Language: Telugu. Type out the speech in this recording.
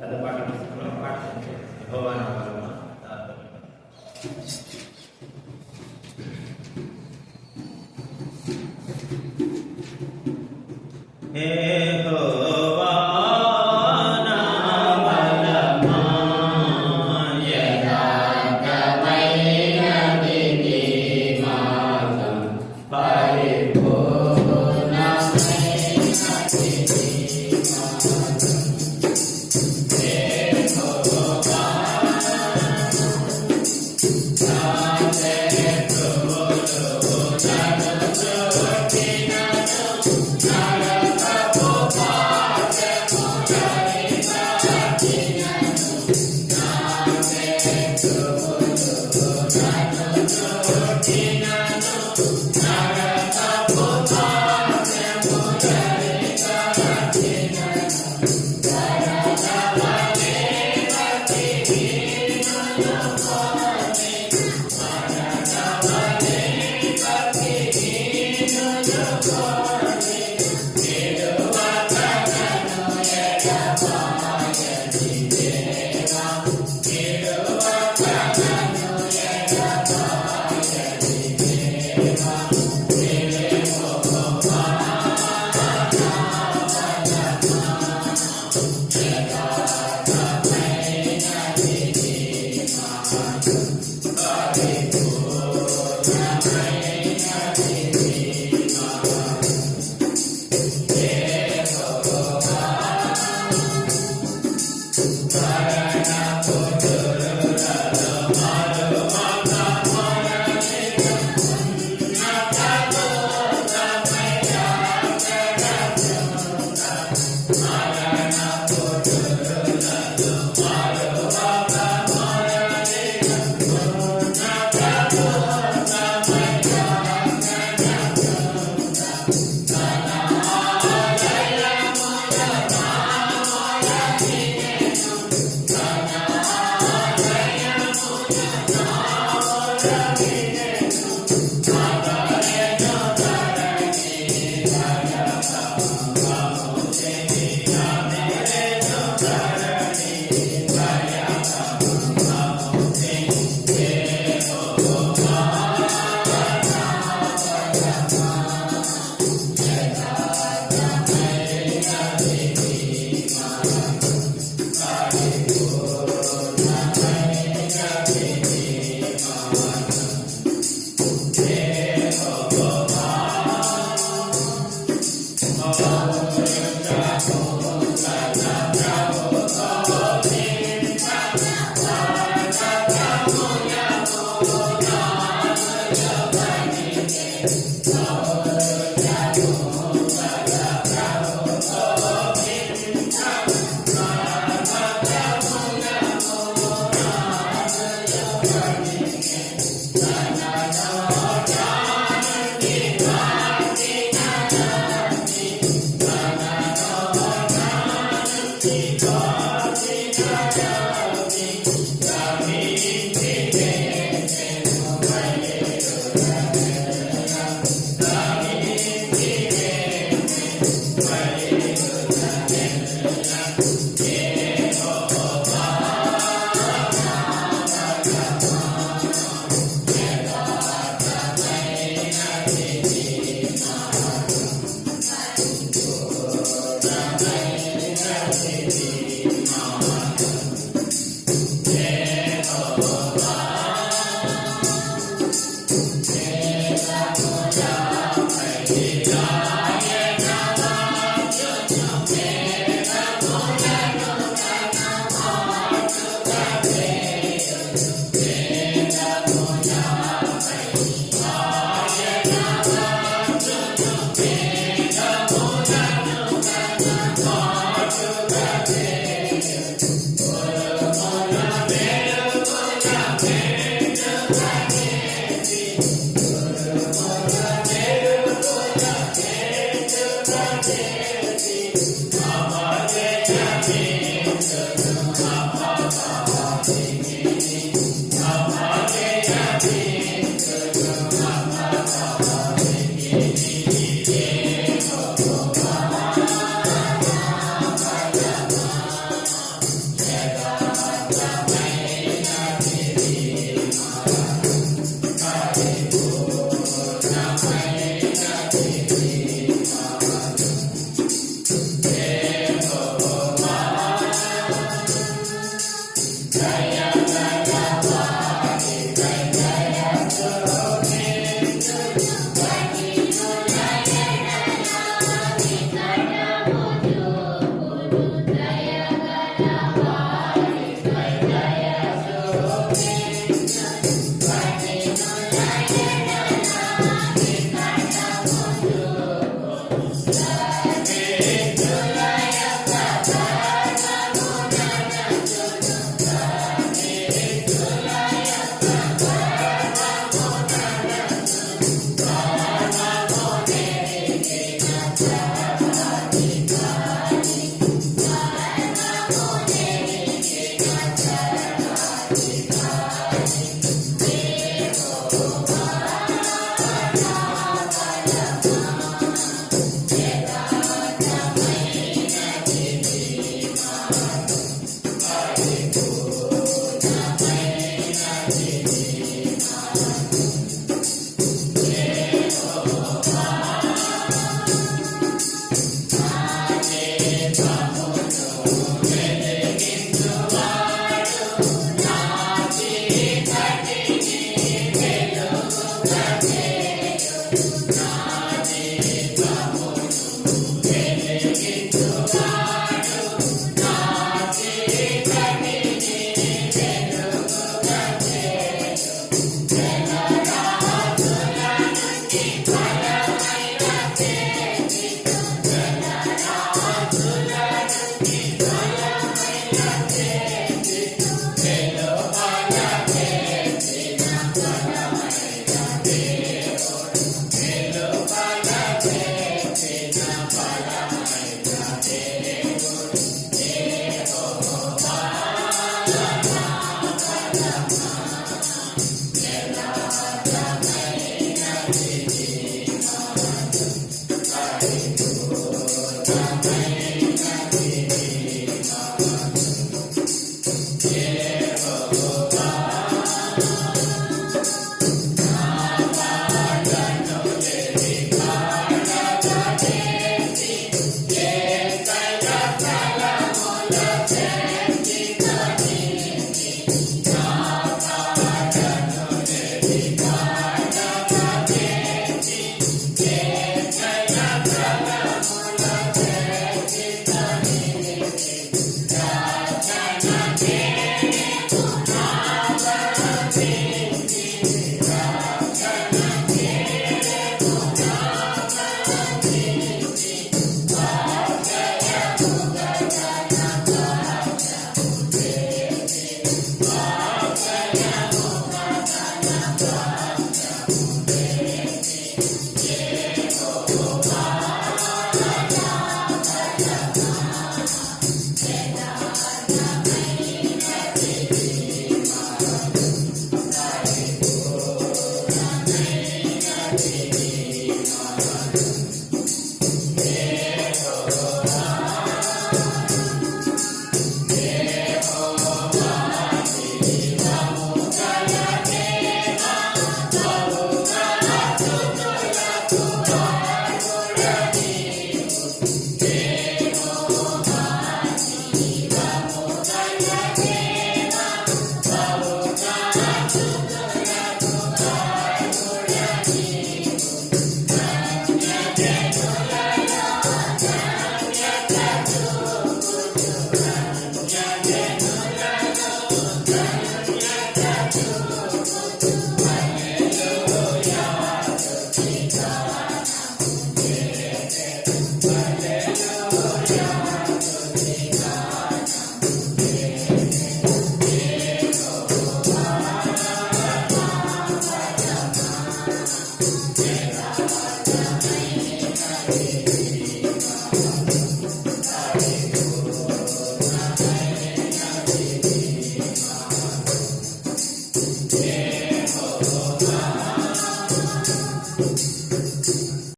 పదపాటి పుస్తకంలో పాఠించే యెహోవా నామమున తాత్పర్యం. యెహోవా నా బలమా, యథార్థమైనది నీ మార్గం, పరిపూర్ణమైనది నీ మార్గం. యెహోవా నా శత్రువులు నన్ను చుట్టినను, నరకపు పాశములని పట్టినను. నా శత్రువులు నన్ను చుట్టినను, నరకపు పాశములని పట్టినను. వరదవలె బతి వీణులు కోరి, వరదవలె బతి వీణులు కోరి, నిలువక నన్ను ఎడబాయని దేవా, నిలువక నన్ను ఎడబాయని దేవా. యెహోవా నా బలమా, యథార్థమైనది నీ మార్గం, పరిపూర్ణమైనది నీ మార్గం. యెహోవా మరణపుత్రులలో మరుమగములనిచ్చు, ఉన్నత దూతమై రాకడచున్న. మరణపుత్రులలో మరుమగములనిచ్చు, ఉన్నత దూతమై రాకడచున్న. తన ఆలయముల నా మొరవినెను, తన ఆలయముల నా మొరవినెను. అతడెను ధరణి భయకంపము చెంది, అతడెను ధరణి భయకంపము చెంది. యెహోవా నా బలమా, యథార్థమైనది నీ మార్గం, పరిపూర్ణమైనది నీ మార్గం. యెహోవా మౌనముగను గల ప్రభుతో నింపన, వాగ్దానములకు నాను యొక్కనికే. మౌనముగను గల ప్రభుతో నింపన, వాగ్దానములకు నాను యొక్కనికే. తన నోట నుండి కాచిన దాన్ని, తన నోట నుండి కాచిన దాన్ని గ్రహించి చేసెను బయలురగెనుగా, గ్రహించి చేసెను బయలురగెనుగా. యెహోవా నా బలమా, యథార్థమైనది నీ మార్గం, పరిపూర్ణమైనది నీ మార్గం. యెహోవా మేఘములపై ఆయన వాక్యము, మేఘములను తన మాటుగా చేయును. మేఘములపై ఆయన వాక్యము, మేఘములను తన మాటుగా చేయును. ఉరుముల మెరుపుల మెండుగా చేసి, ఉరుముల మెరుపుల మెండుగా చేసి, అపజయమిచ్చును అపవాదికి, అపజయమిచ్చును అపవాదికి. యెహోవా నా బలమా, Amen.